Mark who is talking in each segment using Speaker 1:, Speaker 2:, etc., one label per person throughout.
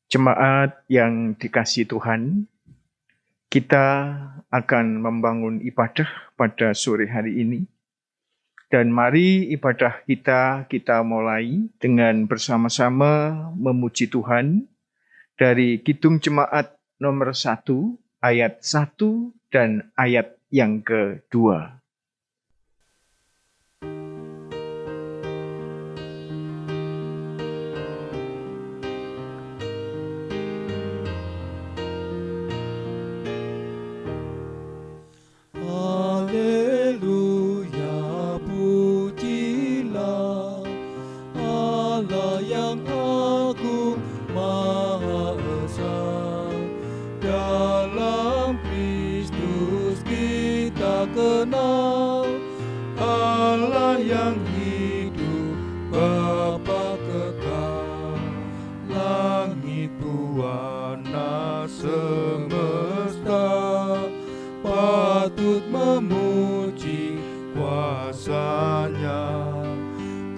Speaker 1: Jemaat yang dikasihi Tuhan, kita akan membangun ibadah pada sore hari ini. Dan mari ibadah kita mulai dengan bersama-sama memuji Tuhan dari Kidung Jemaat nomor 1, ayat 1 dan ayat yang kedua.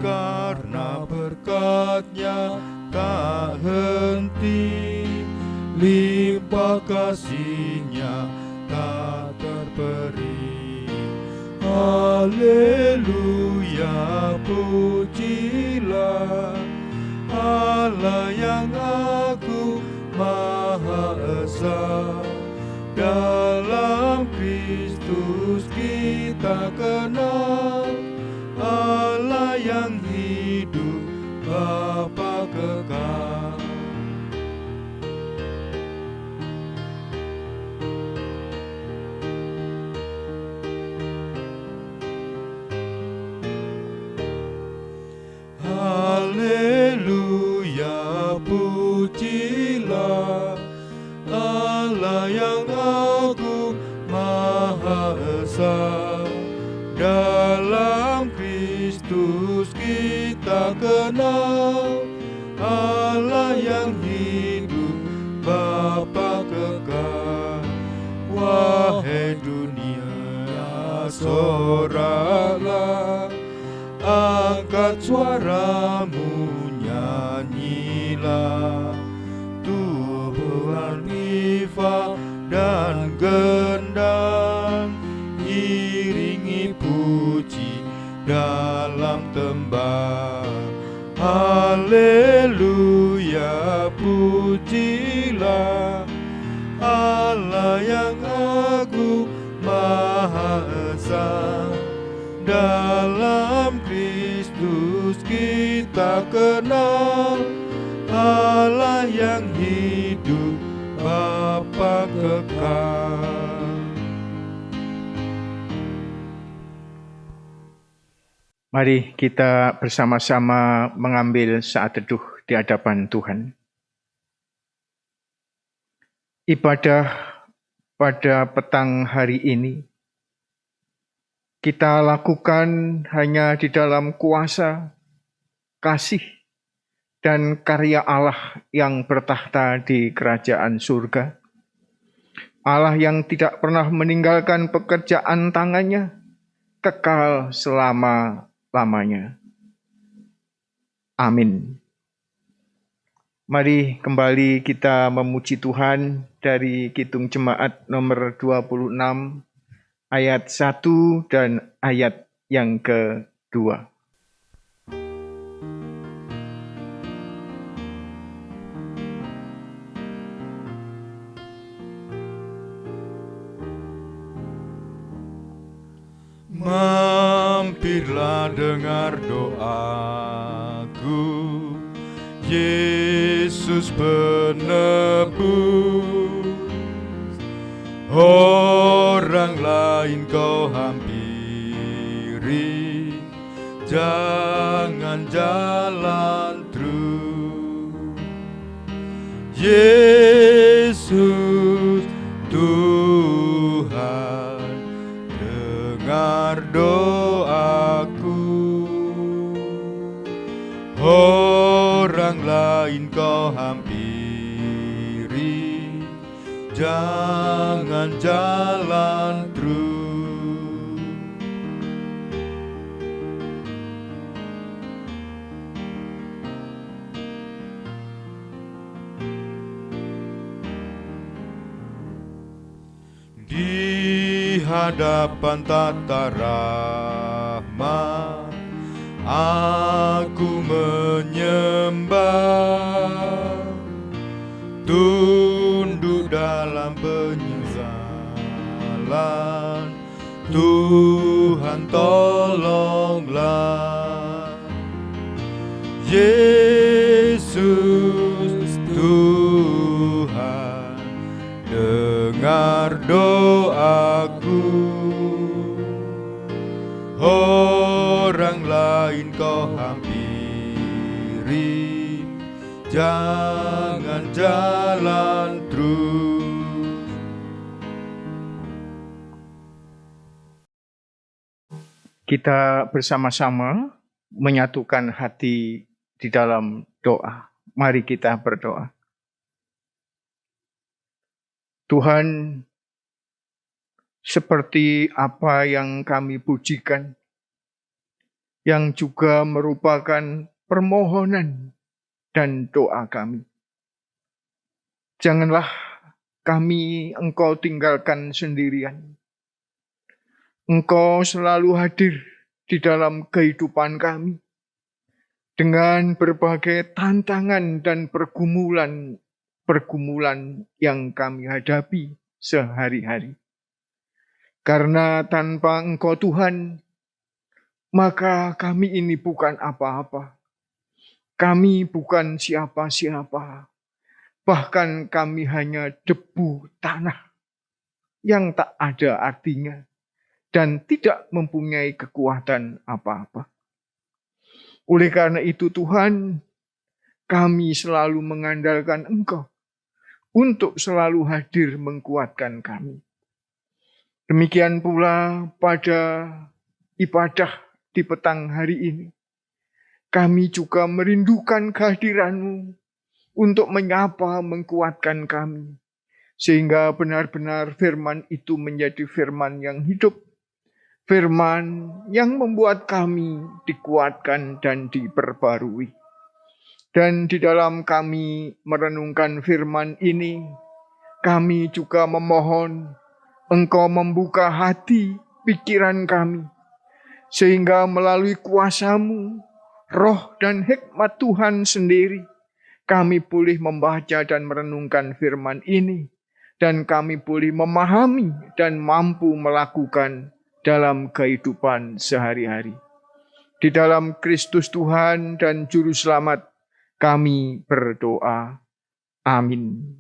Speaker 2: Karena berkat-Nya tak henti, limpah kasih-Nya tak terperi. Haleluya, pujilah Allah yang agung Maha Esa. Dalam Kristus kita kenal Allah yang hidup, Bapa kekal. Haleluya, pujilah Allah yang agung Maha Esa. Dalam Kristus kita kenal Allah yang hidup, Bapa kekal. Wahai dunia, soraklah, angkat suaramu, nyanyilah. Tubuhan pifa dan gendang, iringi puji dalam tembang. Haleluya, pujilah Allah yang agung Maha Esa. Dalam Kristus kita kenal Allah yang hidup, Bapa kekal.
Speaker 1: Mari kita bersama-sama mengambil saat teduh di hadapan Tuhan. Ibadah pada petang hari ini kita lakukan hanya di dalam kuasa, kasih, dan karya Allah yang bertahta di kerajaan surga. Allah yang tidak pernah meninggalkan pekerjaan tangannya, kekal selama-lamanya. Amin. Mari kembali kita memuji Tuhan dari Kidung Jemaat nomor 26, ayat 1 dan ayat yang kedua.
Speaker 2: Mampirlah dengar doaku, Yesus penebus. Orang lain kau hampiri, jangan jalan terus. Yesus Tuhan, dengar doaku. Orang lain kau hampiri, jangan jalan terus. Di hadapan tata rahmat aku menyembah, tunduk dalam penyesalan. Tuhan tolonglah, Yesus Tuhan, dengar doaku. Orang lain kau hampiri, jangan jalan terus.
Speaker 1: Kita bersama-sama menyatukan hati di dalam doa. Mari kita berdoa. Tuhan, seperti apa yang kami pujikan, yang juga merupakan permohonan dan doa kami. Janganlah kami Engkau tinggalkan sendirian. Engkau selalu hadir di dalam kehidupan kami dengan berbagai tantangan dan pergumulan yang kami hadapi sehari-hari. Karena tanpa Engkau Tuhan, maka kami ini bukan apa-apa. Kami bukan siapa-siapa. Bahkan kami hanya debu tanah yang tak ada artinya dan tidak mempunyai kekuatan apa-apa. Oleh karena itu Tuhan, kami selalu mengandalkan Engkau untuk selalu hadir menguatkan kami. Demikian pula pada ibadah di petang hari ini, kami juga merindukan kehadiran-Mu untuk menyapa, menguatkan kami, sehingga benar-benar firman itu menjadi firman yang hidup, firman yang membuat kami dikuatkan dan diperbarui. Dan di dalam kami merenungkan firman ini, kami juga memohon Engkau membuka hati, pikiran kami, sehingga melalui kuasa-Mu, roh dan hikmat Tuhan sendiri, kami boleh membaca dan merenungkan firman ini, dan kami boleh memahami dan mampu melakukan dalam kehidupan sehari-hari. Di dalam Kristus Tuhan dan Juru Selamat, kami berdoa. Amin.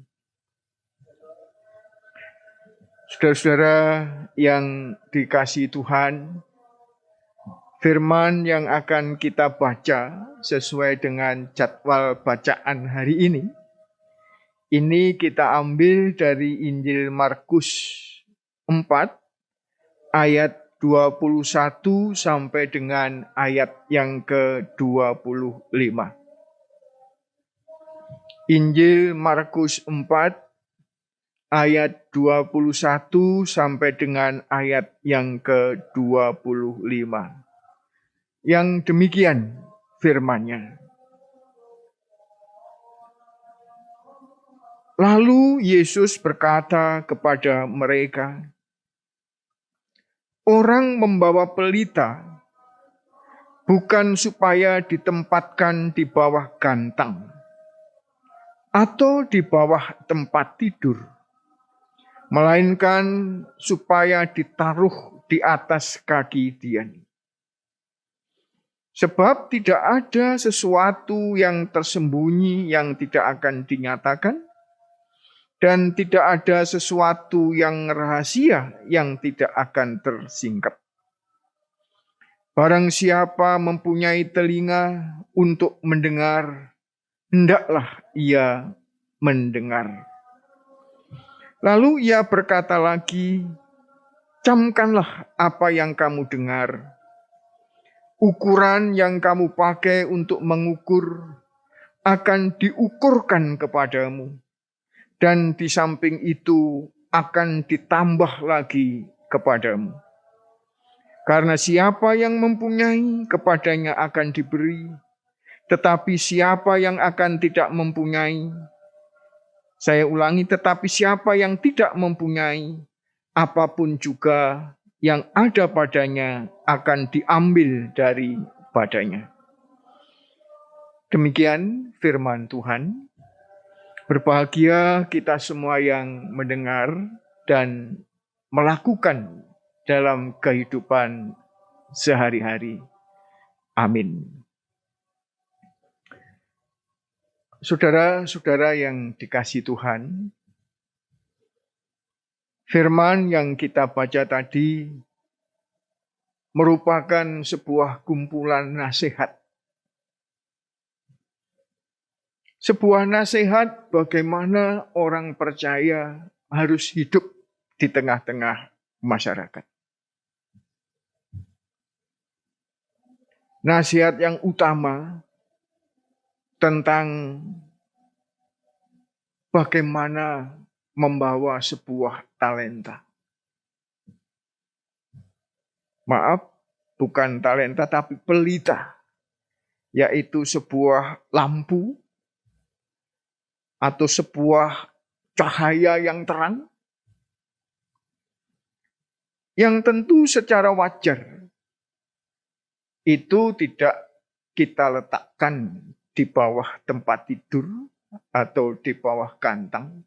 Speaker 1: Saudara-saudara yang dikasihi Tuhan, firman yang akan kita baca sesuai dengan jadwal bacaan hari ini kita ambil dari Injil Markus 4 ayat 21 sampai dengan ayat yang ke-25. Injil Markus 4 ayat 21 sampai dengan ayat yang ke-25. Yang demikian firman-Nya. Lalu Yesus berkata kepada mereka, orang membawa pelita bukan supaya ditempatkan di bawah gantang atau di bawah tempat tidur, melainkan supaya ditaruh di atas kaki dian. Sebab tidak ada sesuatu yang tersembunyi yang tidak akan dinyatakan, dan tidak ada sesuatu yang rahasia yang tidak akan tersingkap. Barang siapa mempunyai telinga untuk mendengar, hendaklah ia mendengar. Lalu ia berkata lagi, camkanlah apa yang kamu dengar. Ukuran yang kamu pakai untuk mengukur akan diukurkan kepadamu. Dan di samping itu akan ditambah lagi kepadamu. Karena siapa yang mempunyai, kepadanya akan diberi. Tetapi siapa yang akan tidak mempunyai, saya ulangi, tetapi siapa yang tidak mempunyai, apapun juga yang ada padanya akan diambil daripadanya. Demikian firman Tuhan. Berbahagia kita semua yang mendengar dan melakukan dalam kehidupan sehari-hari. Amin. Saudara-saudara yang dikasihi Tuhan, firman yang kita baca tadi merupakan sebuah kumpulan nasihat. Sebuah nasihat bagaimana orang percaya harus hidup di tengah-tengah masyarakat. Nasihat yang utama tentang bagaimana membawa sebuah talenta. Maaf, bukan talenta tapi pelita, yaitu sebuah lampu atau sebuah cahaya yang terang, yang tentu secara wajar itu tidak kita letakkan di bawah tempat tidur atau di bawah kantang,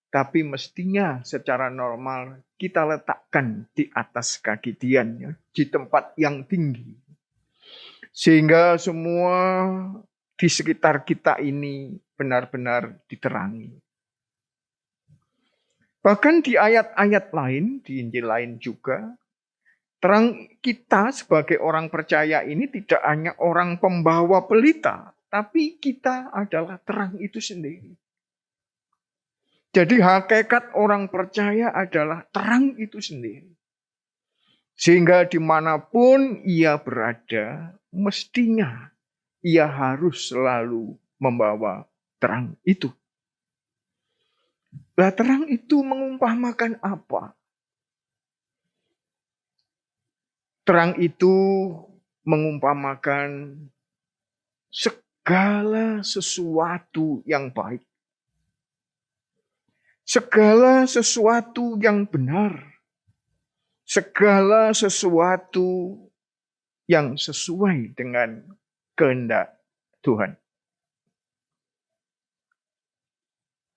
Speaker 1: tapi mestinya secara normal kita letakkan di atas kaki Dian, ya, di tempat yang tinggi, sehingga semua di sekitar kita ini benar-benar diterangi. Bahkan di ayat-ayat lain, di Injil lain juga, terang kita sebagai orang percaya ini tidak hanya orang pembawa pelita, tapi kita adalah terang itu sendiri. Jadi hakikat orang percaya adalah terang itu sendiri. Sehingga dimanapun ia berada, mestinya ia harus selalu membawa terang itu. Nah, terang itu mengumpamakan apa? Terang itu mengumpamakan segala sesuatu yang baik. Segala sesuatu yang benar. Segala sesuatu yang sesuai dengan kehendak Tuhan.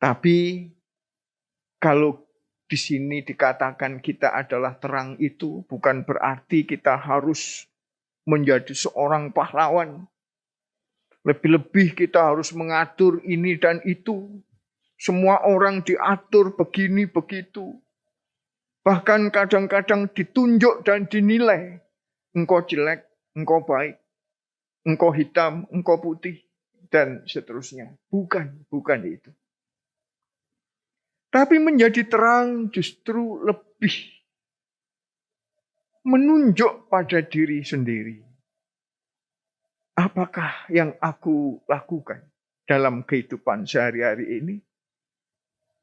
Speaker 1: Tapi kalau di sini dikatakan kita adalah terang itu, bukan berarti kita harus menjadi seorang pahlawan. Lebih-lebih kita harus mengatur ini dan itu. Semua orang diatur begini begitu. Bahkan kadang-kadang ditunjuk dan dinilai. Engkau jelek, engkau baik, engkau hitam, engkau putih, dan seterusnya. Bukan itu. Tapi menjadi terang justru lebih menunjuk pada diri sendiri. Apakah yang aku lakukan dalam kehidupan sehari-hari ini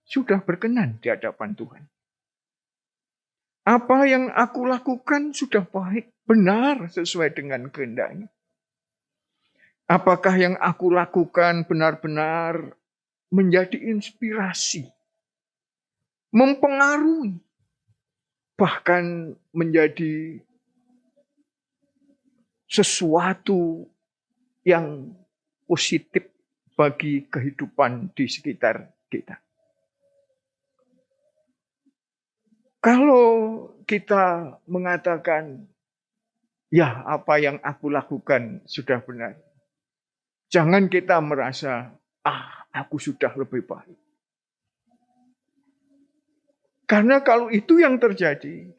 Speaker 1: sudah berkenan di hadapan Tuhan? Apa yang aku lakukan sudah baik, benar sesuai dengan kehendaknya? Apakah yang aku lakukan benar-benar menjadi inspirasi, mempengaruhi, bahkan menjadi sesuatu yang positif bagi kehidupan di sekitar kita? Kalau kita mengatakan, ya apa yang aku lakukan sudah benar, jangan kita merasa, aku sudah lebih baik. Karena kalau itu yang terjadi,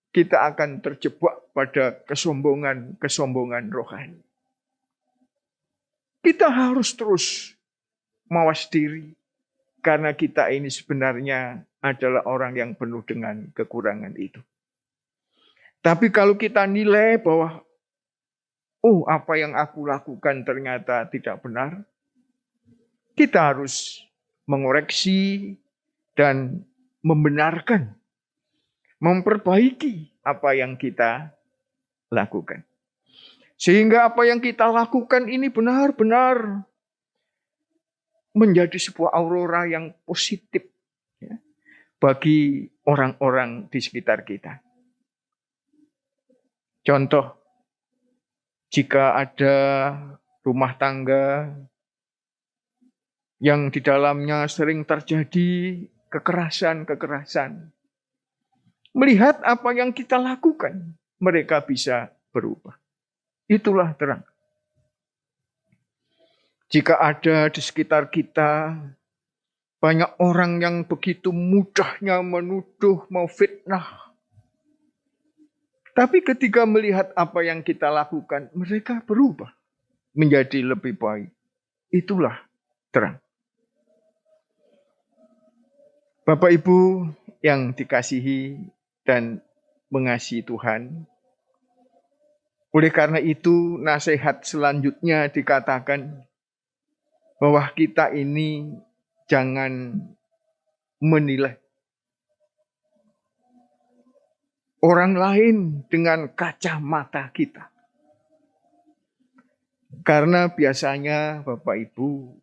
Speaker 1: kita akan terjebak pada kesombongan rohani. Kita harus terus mawas diri, karena kita ini sebenarnya adalah orang yang penuh dengan kekurangan itu. Tapi kalau kita nilai bahwa, apa yang aku lakukan ternyata tidak benar, kita harus mengoreksi, dan membenarkan, memperbaiki apa yang kita lakukan. Sehingga apa yang kita lakukan ini benar-benar menjadi sebuah aurora yang positif ya, bagi orang-orang di sekitar kita. Contoh, jika ada rumah tangga yang di dalamnya sering terjadi kekerasan, melihat apa yang kita lakukan, mereka bisa berubah. Itulah terang. Jika ada di sekitar kita banyak orang yang begitu mudahnya menuduh, mau fitnah, tapi ketika melihat apa yang kita lakukan, mereka berubah menjadi lebih baik. Itulah terang. Bapak Ibu yang dikasihi dan mengasihi Tuhan, oleh karena itu nasihat selanjutnya dikatakan bahwa kita ini jangan menilai orang lain dengan kacamata kita. Karena biasanya Bapak Ibu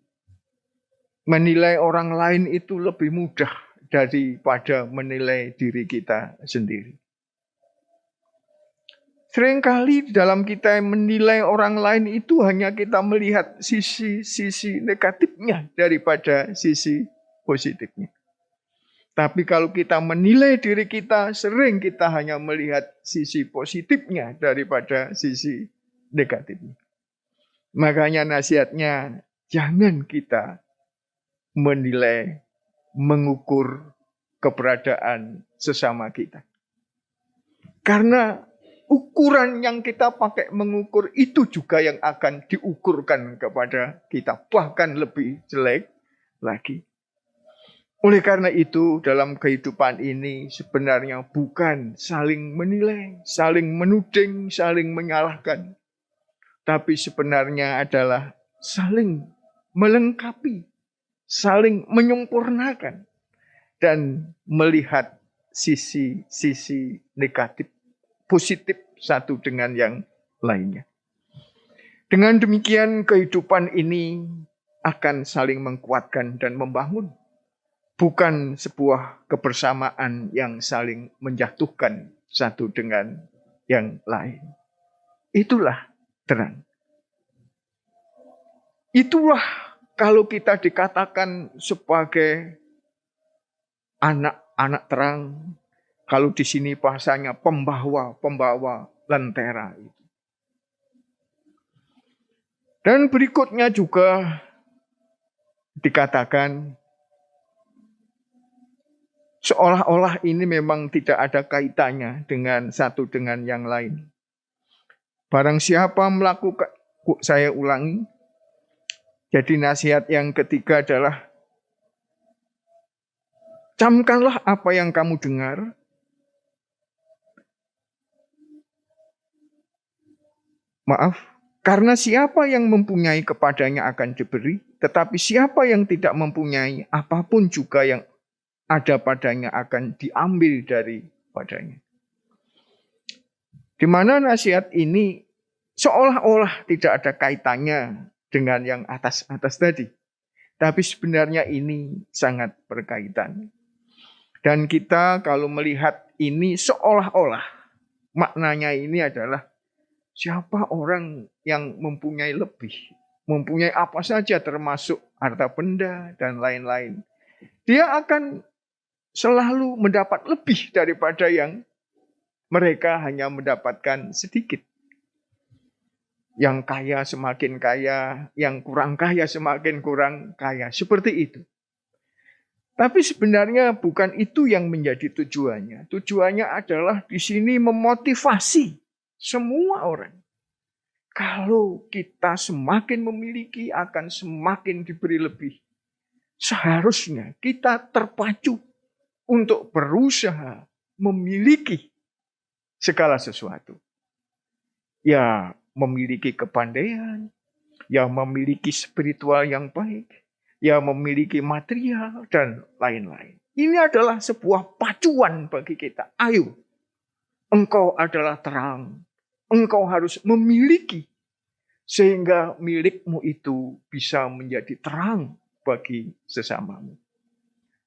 Speaker 1: menilai orang lain itu lebih mudah daripada menilai diri kita sendiri. Seringkali dalam kita menilai orang lain itu hanya kita melihat sisi negatifnya daripada sisi positifnya. Tapi kalau kita menilai diri kita, sering kita hanya melihat sisi positifnya daripada sisi negatifnya. Makanya nasihatnya, jangan kita menilai, mengukur keberadaan sesama kita. Karena ukuran yang kita pakai mengukur itu juga yang akan diukurkan kepada kita. Bahkan lebih jelek lagi. Oleh karena itu dalam kehidupan ini sebenarnya bukan saling menilai, saling menuding, saling menyalahkan. Tapi sebenarnya adalah saling melengkapi, saling menyempurnakan. Dan melihat sisi-sisi negatif, positif satu dengan yang lainnya. Dengan demikian kehidupan ini akan saling menguatkan dan membangun. Bukan sebuah kebersamaan yang saling menjatuhkan satu dengan yang lain. Itulah terang. Itulah kalau kita dikatakan sebagai anak-anak terang. Kalau di sini bahasanya pembawa lentera itu. Dan berikutnya juga dikatakan seolah-olah ini memang tidak ada kaitannya dengan satu dengan yang lain. Barang siapa melakukan, saya ulangi, jadi nasihat yang ketiga adalah camkanlah apa yang kamu dengar, karena siapa yang mempunyai kepadanya akan diberi, tetapi siapa yang tidak mempunyai, apapun juga yang ada padanya akan diambil daripadanya. Di mana nasihat ini seolah-olah tidak ada kaitannya dengan yang atas-atas tadi. Tapi sebenarnya ini sangat berkaitan. Dan kita kalau melihat ini seolah-olah maknanya ini adalah siapa orang yang mempunyai lebih, mempunyai apa saja termasuk harta benda dan lain-lain. Dia akan selalu mendapat lebih daripada yang mereka hanya mendapatkan sedikit. Yang kaya semakin kaya, yang kurang kaya semakin kurang kaya. Seperti itu. Tapi sebenarnya bukan itu yang menjadi tujuannya. Tujuannya adalah di sini memotivasi semua orang. Kalau kita semakin memiliki akan semakin diberi lebih. Seharusnya kita terpacu untuk berusaha memiliki segala sesuatu. Ya memiliki kepandaian, ya memiliki spiritual yang baik, ya memiliki material, dan lain-lain. Ini adalah sebuah pacuan bagi kita. Ayo, engkau adalah terang. Engkau harus memiliki, sehingga milikmu itu bisa menjadi terang bagi sesamamu.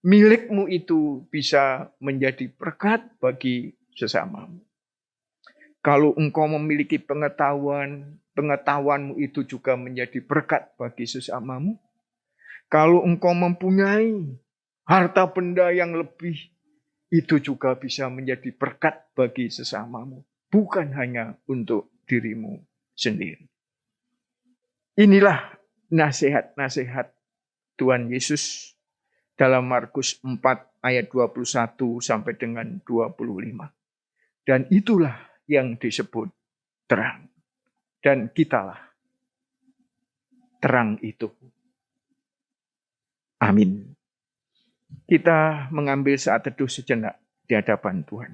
Speaker 1: Milikmu itu bisa menjadi berkat bagi sesamamu. Kalau engkau memiliki pengetahuan, pengetahuanmu itu juga menjadi berkat bagi sesamamu. Kalau engkau mempunyai harta benda yang lebih, itu juga bisa menjadi berkat bagi sesamamu. Bukan hanya untuk dirimu sendiri. Inilah nasihat-nasihat Tuhan Yesus dalam Markus 4 ayat 21 sampai dengan 25. Dan itulah yang disebut terang. Dan kitalah terang itu. Amin. Kita mengambil saat teduh sejenak di hadapan Tuhan.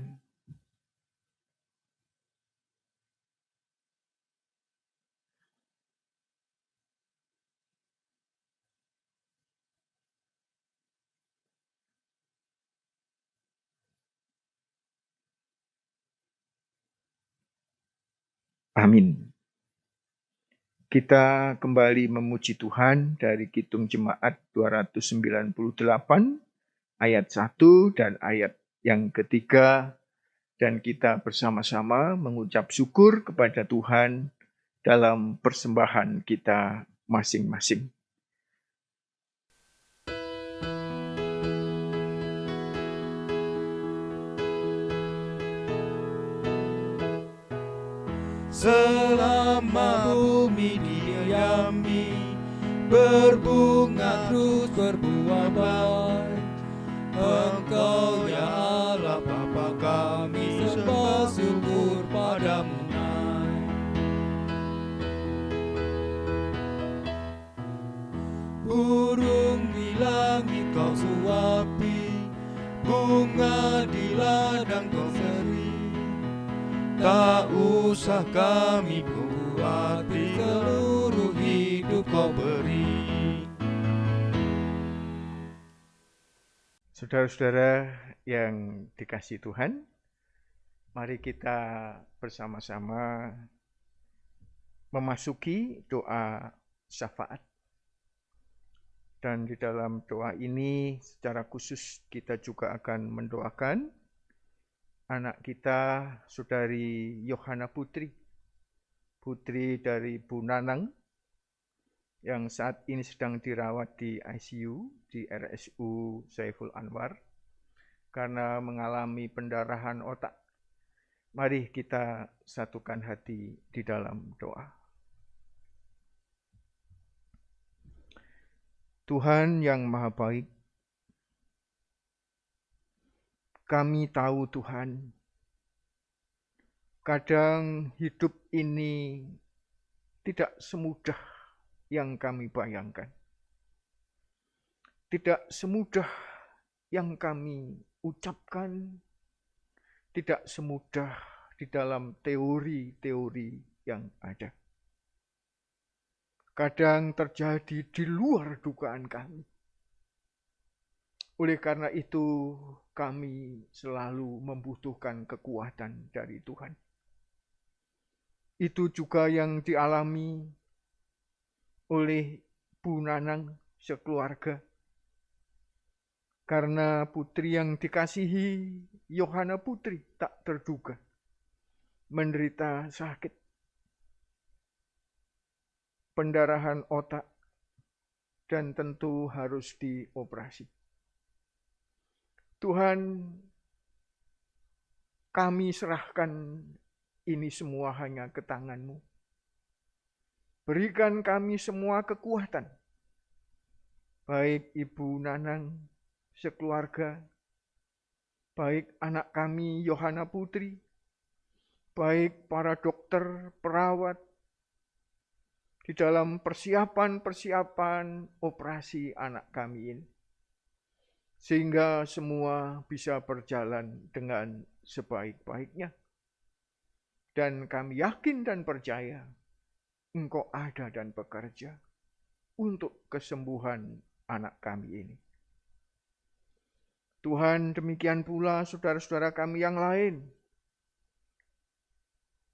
Speaker 1: Amin. Kita kembali memuji Tuhan dari Kidung Jemaat 298 ayat 1 dan ayat yang ketiga. Dan kita bersama-sama mengucap syukur kepada Tuhan dalam persembahan kita masing-masing.
Speaker 2: Selama bumi didiami, berbunga terus berbuah baik. Engkau ya Allah Bapa kami, sembah syukur padamu. Burung di langit kau suapi, bunga di ladang kau seri. Tak usah kami buati, seluruh hidup kau beri.
Speaker 1: Saudara-saudara yang dikasihi Tuhan, mari kita bersama-sama memasuki doa syafaat. Dan di dalam doa ini secara khusus kita juga akan mendoakan anak kita, Saudari Yohana Putri, putri dari Bu Nanang, yang saat ini sedang dirawat di ICU, di RSU Saiful Anwar, karena mengalami pendarahan otak. Mari kita satukan hati di dalam doa. Tuhan yang Maha Baik, kami tahu Tuhan, kadang hidup ini tidak semudah yang kami bayangkan. Tidak semudah yang kami ucapkan, tidak semudah di dalam teori-teori yang ada. Kadang terjadi di luar dugaan kami. Oleh karena itu, kami selalu membutuhkan kekuatan dari Tuhan. Itu juga yang dialami oleh Bu Nanang sekeluarga. Karena putri yang dikasihi, Yohana Putri, tak terduga menderita sakit, pendarahan otak, dan tentu harus dioperasi. Tuhan, kami serahkan ini semua hanya ke tangan-Mu. Berikan kami semua kekuatan, baik Ibu Nanang sekeluarga, baik anak kami Yohana Putri, baik para dokter, perawat, di dalam persiapan operasi anak kami ini. Sehingga semua bisa berjalan dengan sebaik-baiknya. Dan kami yakin dan percaya Engkau ada dan bekerja untuk kesembuhan anak kami ini. Tuhan, demikian pula saudara-saudara kami yang lain,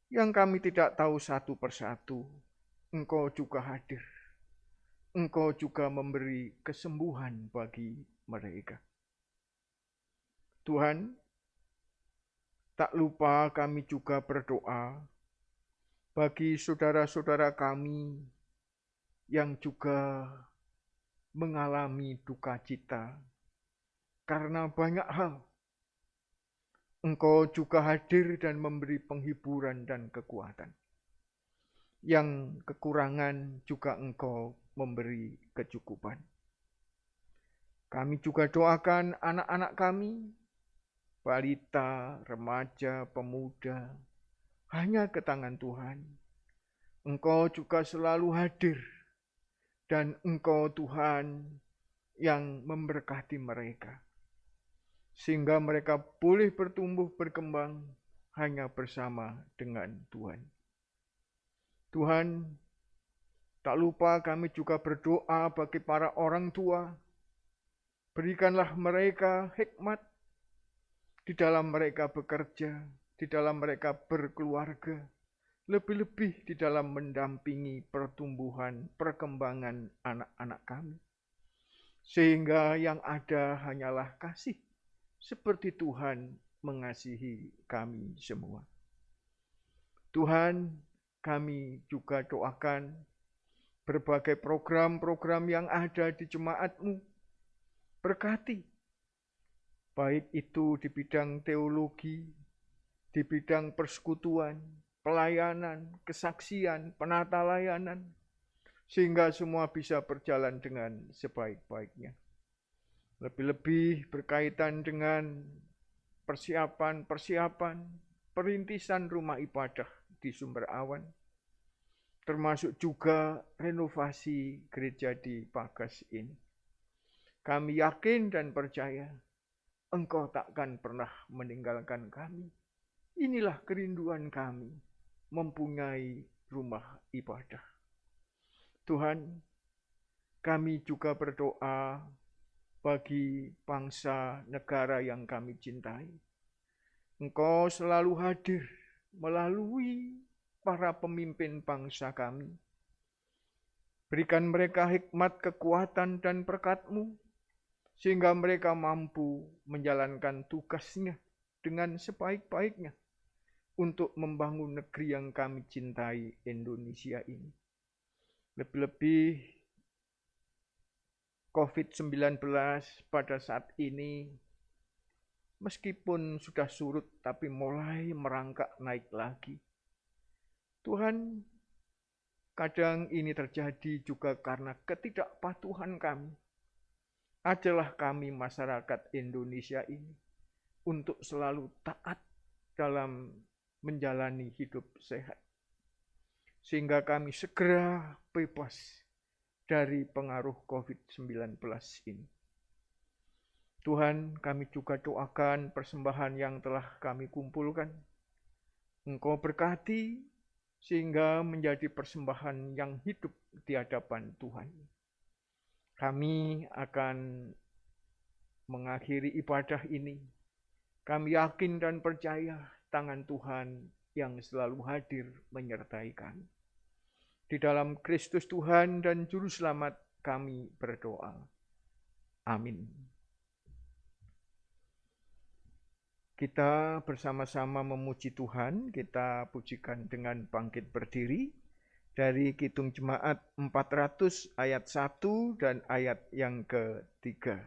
Speaker 1: yang kami tidak tahu satu persatu, Engkau juga hadir. Engkau juga memberi kesembuhan bagi mereka. Tuhan, tak lupa kami juga berdoa bagi saudara-saudara kami yang juga mengalami duka cita karena banyak hal. Engkau juga hadir dan memberi penghiburan dan kekuatan. Yang kekurangan juga Engkau memberi kecukupan. Kami juga doakan anak-anak kami, balita, remaja, pemuda, hanya ke tangan Tuhan. Engkau juga selalu hadir, dan Engkau Tuhan yang memberkati mereka, sehingga mereka boleh bertumbuh berkembang hanya bersama dengan Tuhan. Tuhan, tak lupa kami juga berdoa bagi para orang tua. Berikanlah mereka hikmat di dalam mereka bekerja, di dalam mereka berkeluarga, lebih-lebih di dalam mendampingi pertumbuhan, perkembangan anak-anak kami. Sehingga yang ada hanyalah kasih, seperti Tuhan mengasihi kami semua. Tuhan, kami juga doakan berbagai program-program yang ada di jemaat-Mu. Berkati, baik itu di bidang teologi, di bidang persekutuan, pelayanan, kesaksian, penata layanan, sehingga semua bisa berjalan dengan sebaik-baiknya. Lebih-lebih berkaitan dengan persiapan perintisan rumah ibadah di Sumber Awan, termasuk juga renovasi gereja di Pagas ini. Kami yakin dan percaya Engkau takkan pernah meninggalkan kami. Inilah kerinduan kami, mempunyai rumah ibadah. Tuhan, kami juga berdoa bagi bangsa negara yang kami cintai. Engkau selalu hadir melalui para pemimpin bangsa kami. Berikan mereka hikmat, kekuatan, dan berkat-Mu, sehingga mereka mampu menjalankan tugasnya dengan sebaik-baiknya untuk membangun negeri yang kami cintai, Indonesia ini. Lebih-lebih COVID-19 pada saat ini, meskipun sudah surut, tapi mulai merangkak naik lagi. Tuhan, kadang ini terjadi juga karena ketidakpatuhan kami. Ajalah kami masyarakat Indonesia ini untuk selalu taat dalam menjalani hidup sehat, sehingga kami segera bebas dari pengaruh COVID-19 ini. Tuhan, kami juga doakan persembahan yang telah kami kumpulkan. Engkau berkati sehingga menjadi persembahan yang hidup di hadapan Tuhan. Kami akan mengakhiri ibadah ini. Kami yakin dan percaya tangan Tuhan yang selalu hadir menyertai kami. Di dalam Kristus Tuhan dan Juru Selamat kami berdoa. Amin. Kita bersama-sama memuji Tuhan, kita pujikan dengan bangkit berdiri dari Kidung Jemaat 400 ayat 1 dan ayat yang ke-3.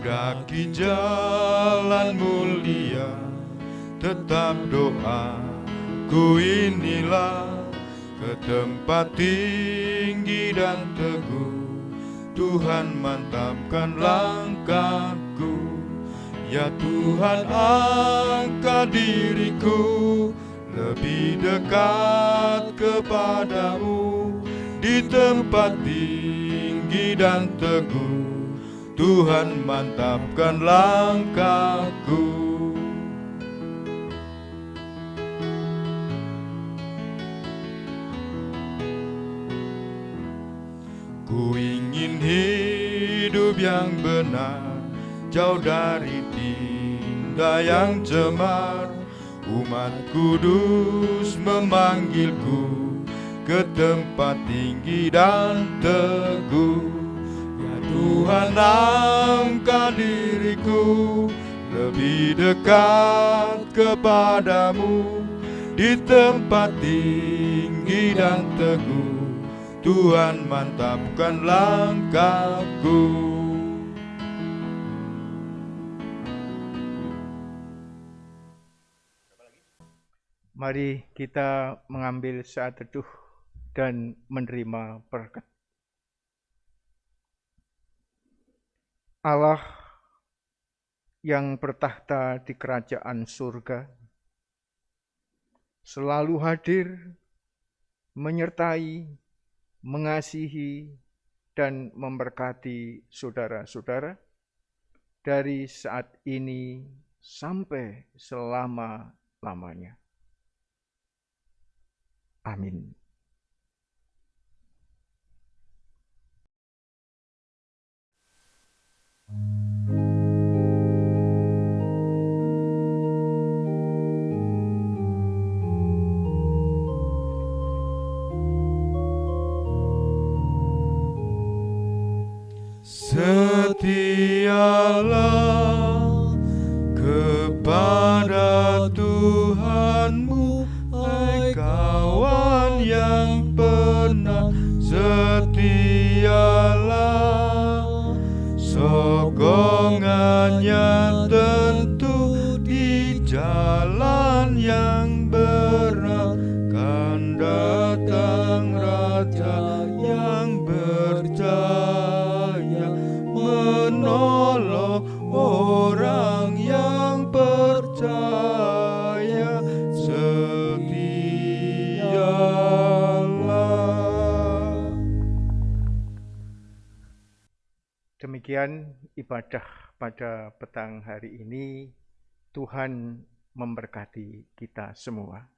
Speaker 2: Daki jalan mulia, tetap doaku inilah, ke tempat tinggi dan teguh, Tuhan mantapkan langkahku. Ya Tuhan, angkat diriku lebih dekat kepadamu, di tempat tinggi dan teguh, Tuhan mantapkan langkahku. ingin hidup yang benar, jauh dari tindak yang cemar. Umat kudus memanggilku ke tempat tinggi dan teguh. Ya Tuhan, angkat diriku lebih dekat kepadamu. Di tempat tinggi dan teguh, Tuhan mantapkan langkahku.
Speaker 1: Mari kita mengambil saat teduh dan menerima berkat. Allah yang bertahta di kerajaan surga selalu hadir, menyertai, mengasihi, dan memberkati saudara-saudara dari saat ini sampai selama-lamanya. Amin.
Speaker 2: Setialah kepada Tuhanmu, hai kawan yang benar. Setialah, sokongannya tentu di jalan yang benar. Kan datang Raja yang berjaya, menolong orang yang percaya. Setialah.
Speaker 1: Demikian ibadah pada petang hari ini. Tuhan memberkati kita semua.